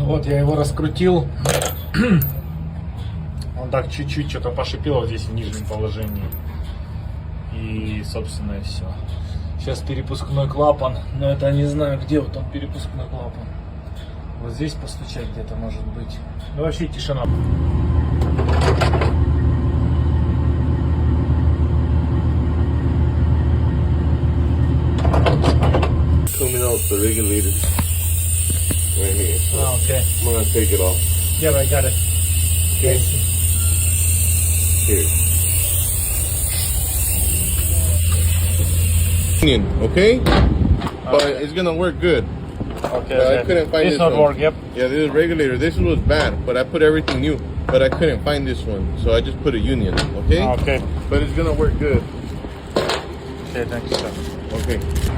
Вот я его раскрутил. Он так чуть-чуть что-то пошипело вот здесь в нижнем положении. И, собственно, и все. Сейчас перепускной клапан. Но это не знаю, где вот он перепускной клапан. Вот здесь постучать где-то может быть. Ну вообще тишина. Coming out the regulator right here. So Oh, okay. I'm gonna take it off. Yeah, I got it. Okay. Here. Okay? But it's gonna work good. Okay. But I couldn't find this not one. work, yep. Yeah, this is regulator. This was bad, but I put everything new. But I couldn't find this one, so I just put a union. Okay? Okay. But it's gonna work good. Okay, thank you, sir. Okay.